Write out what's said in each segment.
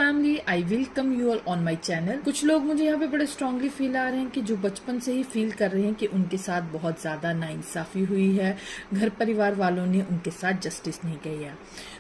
Family, I welcome you all on my channel. कुछ लोग मुझे यहाँ पे बड़े स्ट्रांगली फील आ रहे हैं कि जो बचपन से ही फील कर रहे हैं कि उनके साथ बहुत ज्यादा नाइंसाफी हुई है, घर परिवार वालों ने उनके साथ जस्टिस नहीं किया।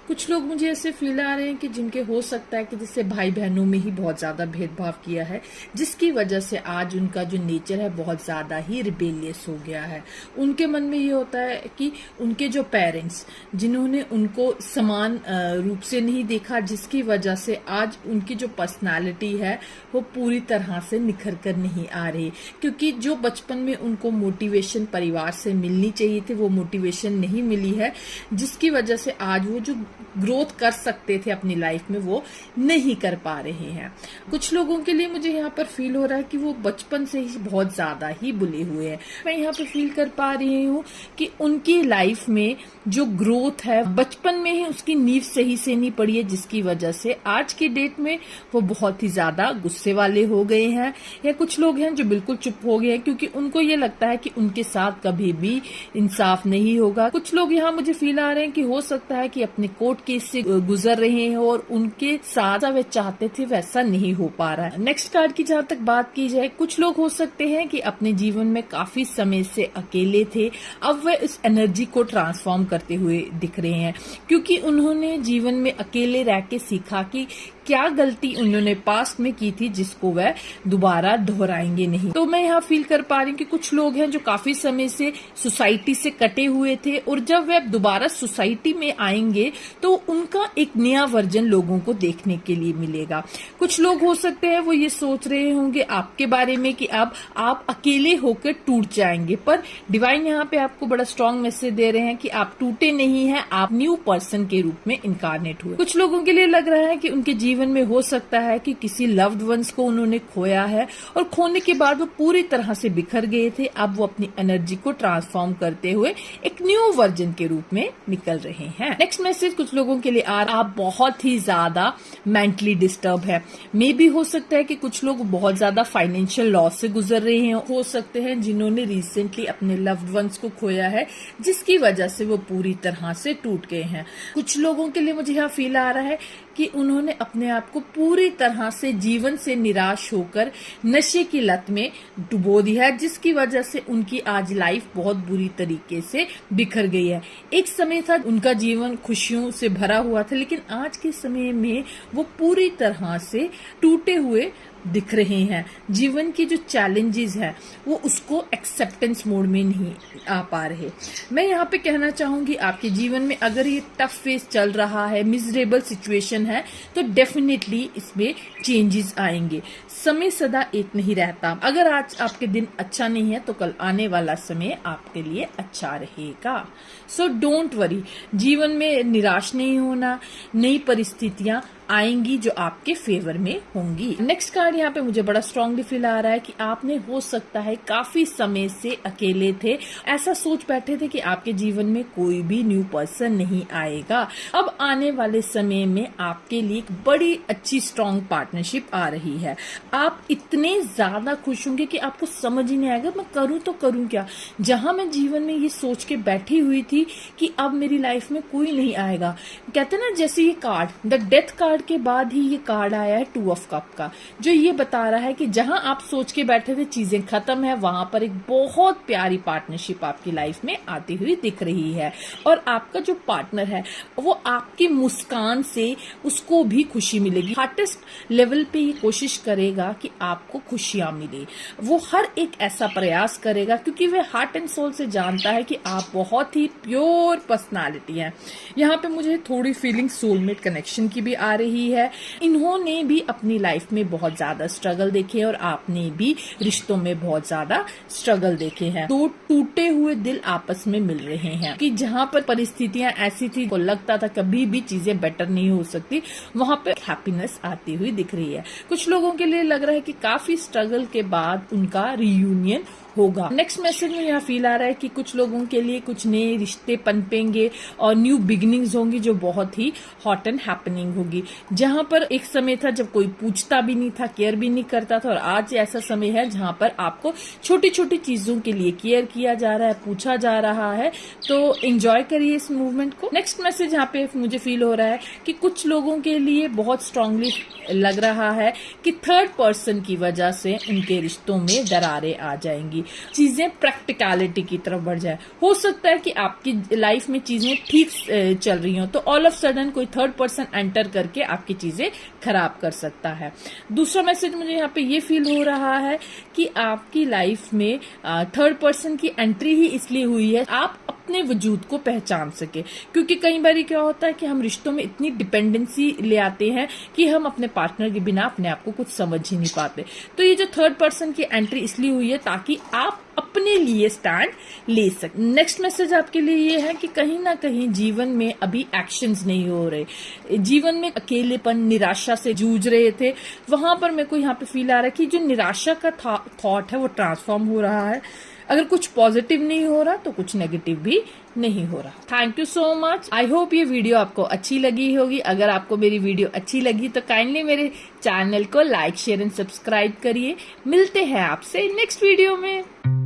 कुछ लोग मुझे ऐसे फील आ रहे हैं कि जिनके हो सकता है कि जैसे भाई बहनों में ही बहुत ज्यादा भेदभाव किया है, जिसकी वजह से आज उनका जो नेचर है बहुत ज्यादा ही रिबेलियस हो गया है। उनके मन में ये होता है कि उनके जो पेरेंट्स जिन्होंने उनको समान रूप से नहीं देखा, जिसकी वजह से आज उनकी जो पर्सनालिटी है वो पूरी तरह से निखर कर नहीं आ रही, क्योंकि जो बचपन में उनको मोटिवेशन परिवार से मिलनी चाहिए थी वो मोटिवेशन नहीं मिली है, जिसकी वजह से आज वो जो ग्रोथ कर सकते थे अपनी लाइफ में वो नहीं कर पा रहे हैं। कुछ लोगों के लिए मुझे यहाँ पर फील हो रहा है कि वो बचपन से ही बहुत ज्यादा ही बुले हुए हैं। मैं यहाँ पर फील कर पा रही हूँ कि उनकी लाइफ में जो ग्रोथ है बचपन में ही उसकी नींव सही से नहीं पड़ी है, जिसकी वजह से आज की डेट में वो बहुत ही ज्यादा गुस्से वाले हो गए हैं। या कुछ लोग हैं जो बिल्कुल चुप हो गए हैं क्योंकि उनको ये लगता है कि उनके साथ कभी भी इंसाफ नहीं होगा। कुछ लोग यहाँ मुझे फील आ रहे हैं कि हो सकता है कि अपने कोर्ट केस से गुजर रहे हैं और उनके साथ वे चाहते थे वैसा नहीं हो पा रहा है। नेक्स्ट कार्ड की जहाँ तक बात की जाए, कुछ लोग हो सकते हैं कि अपने जीवन में काफी समय से अकेले थे, अब वे इस एनर्जी को ट्रांसफॉर्म करते हुए दिख रहे हैं, क्योंकि उन्होंने जीवन में अकेले रह के सीखा कि क्या गलती उन्होंने पास्ट में की थी जिसको वह दोबारा दोहराएंगे नहीं। तो मैं यहाँ फील कर पा रही हूँ कि कुछ लोग हैं जो काफी समय से सोसाइटी से कटे हुए थे और जब वह दोबारा सोसाइटी में आएंगे तो उनका एक नया वर्जन लोगों को देखने के लिए मिलेगा। कुछ लोग हो सकते हैं वो ये सोच रहे होंगे आपके बारे में कि अब आप अकेले होकर टूट जाएंगे, पर डिवाइन यहाँ पे आपको बड़ा स्ट्रांग मैसेज दे रहे हैं कि आप टूटे नहीं हैं, आप न्यू पर्सन के रूप में इनकारनेट हुए। कुछ लोगों के लिए लग रहा है कि उनके जीवन में हो सकता है कि किसी लव्ड वंस को उन्होंने खोया है और खोने के बाद वो पूरी तरह से बिखर गए थे, अब वो अपनी एनर्जी को ट्रांसफॉर्म करते हुए एक न्यू वर्जन के रूप में निकल रहे हैं। नेक्स्ट मैसेज कुछ लोगों के लिए आप बहुत ही ज्यादा मेंटली डिस्टर्ब है। मे भी हो सकता है कि कुछ लोग बहुत ज्यादा फाइनेंशियल लॉस से गुजर रहे हैं, हो सकते हैं जिन्होंने रिसेंटली अपने लव्ड वंस को खोया है, जिसकी वजह से वो पूरी तरह से टूट गए हैं। कुछ लोगों के लिए मुझे यहाँ फील आ रहा है कि उन्होंने अपने आप को पूरी तरह से जीवन से निराश होकर नशे की लत में डुबो दिया है, जिसकी वजह से उनकी आज लाइफ बहुत बुरी तरीके से बिखर गई है। एक समय था उनका जीवन खुशियों से भरा हुआ था, लेकिन आज के समय में वो पूरी तरह से टूटे हुए दिख रहे हैं। जीवन की जो चैलेंजेस है वो उसको एक्सेप्टेंस मोड में नहीं आ पा रहे। मैं यहाँ पे कहना चाहूंगी आपके जीवन में अगर ये टफ फेस चल रहा है, मिजरेबल सिचुएशन है, तो डेफिनेटली इसमें चेंजेस आएंगे। समय सदा एक नहीं रहता। अगर आज आपके दिन अच्छा नहीं है तो कल आने वाला समय आपके लिए अच्छा रहेगा। सो डोंट वरी, जीवन में निराश नहीं होना, नई परिस्थितियां आएंगी जो आपके फेवर में होंगी। नेक्स्ट कार्ड यहाँ पे मुझे बड़ा स्ट्रांगली फील आ रहा है कि आपने हो सकता है काफी समय से अकेले थे, ऐसा सोच बैठे थे कि आपके जीवन में कोई भी न्यू पर्सन नहीं आएगा। अब आने वाले समय में आपके लिए एक बड़ी अच्छी स्ट्रांग पार्टनरशिप आ रही है। आप इतने ज्यादा खुश होंगे कि आपको समझ ही नहीं आएगा मैं करूँ तो करूँ क्या। जहां मैं जीवन में ये सोच के बैठी हुई थी कि अब मेरी लाइफ में कोई नहीं आएगा, कहते ना जैसे ये कार्ड द डेथ कार्ड के बाद ही ये कार्ड आया है 2 ऑफ कप का, जो ये बता रहा है कि जहां आप सोच के बैठे थे चीजें खत्म है, वहां पर एक बहुत प्यारी पार्टनरशिप आपकी लाइफ में आती हुई दिख रही है। और आपका जो पार्टनर है वो आपकी मुस्कान से उसको भी खुशी मिलेगी। हार्टेस्ट लेवल पे ये कोशिश करेगा कि आपको खुशियां मिले। वो हर एक ऐसा प्रयास करेगा क्योंकि वह हार्ट एंड सोल से जानता है कि आप बहुत ही प्योर पर्सनालिटी है। यहाँ पे मुझे थोड़ी फीलिंग सोलमेट कनेक्शन की भी आ रही है। इन्होंने भी अपनी लाइफ में बहुत ज्यादा स्ट्रगल देखे और आपने भी रिश्तों में बहुत ज्यादा स्ट्रगल देखे हैं। 2 टूटे हुए दिल आपस में मिल रहे हैं कि जहां पर परिस्थितियां ऐसी थी को लगता था कभी भी चीजें बेटर नहीं हो सकती, वहां पर हैप्पीनेस आती हुई दिख रही है। कुछ लोगों के लिए लग रहा है कि काफी स्ट्रगल के बाद उनका रियूनियन होगा। नेक्स्ट मैसेज में यहाँ फील आ रहा है कि कुछ लोगों के लिए कुछ नए रिश्ते पनपेंगे और न्यू बिगिनिंग्स होंगी जो बहुत ही हॉट एंड हैपनिंग होगी। जहां पर एक समय था जब कोई पूछता भी नहीं था, केयर भी नहीं करता था, और आज ऐसा समय है जहां पर आपको छोटी छोटी चीजों के लिए केयर किया जा रहा है, पूछा जा रहा है। तो एंजॉय करिए इस मूवमेंट को। नेक्स्ट मैसेज यहाँ पे मुझे फील हो रहा है कि कुछ लोगों के लिए बहुत स्ट्रांगली लग रहा है कि थर्ड पर्सन की वजह से उनके रिश्तों में दरारें आ जाएंगी, चीजें प्रैक्टिकलिटी की तरफ बढ़ जाए। हो सकता है कि आपकी लाइफ में चीजें ठीक चल रही हो तो ऑल ऑफ सडन कोई थर्ड पर्सन एंटर करके आपकी चीजें खराब कर सकता है। दूसरा मैसेज मुझे यहाँ पे ये फील हो रहा है कि आपकी लाइफ में थर्ड पर्सन की एंट्री ही इसलिए हुई है आप अपने वजूद को पहचान सके, क्योंकि कई बार क्या होता है कि हम रिश्तों में इतनी डिपेंडेंसी ले आते हैं कि हम अपने पार्टनर के बिना अपने आप को कुछ समझ ही नहीं पाते। तो ये जो थर्ड पर्सन की एंट्री इसलिए हुई है ताकि आप अपने लिए स्टैंड ले सके। नेक्स्ट मैसेज आपके लिए ये है कि कहीं ना कहीं जीवन में अभी एक्शंस नहीं हो रहे, जीवन में अकेलेपन निराशा से जूझ रहे थे, वहां पर मेरे को यहाँ पे फील आ रहा है कि जो निराशा का थॉट है वो ट्रांसफॉर्म हो रहा है। अगर कुछ पॉजिटिव नहीं हो रहा तो कुछ नेगेटिव भी नहीं हो रहा। Thank you so much. I hope ये वीडियो आपको अच्छी लगी होगी। अगर आपको मेरी वीडियो अच्छी लगी तो काइंडली मेरे चैनल को लाइक शेयर एंड सब्सक्राइब करिए। मिलते हैं आपसे नेक्स्ट वीडियो में।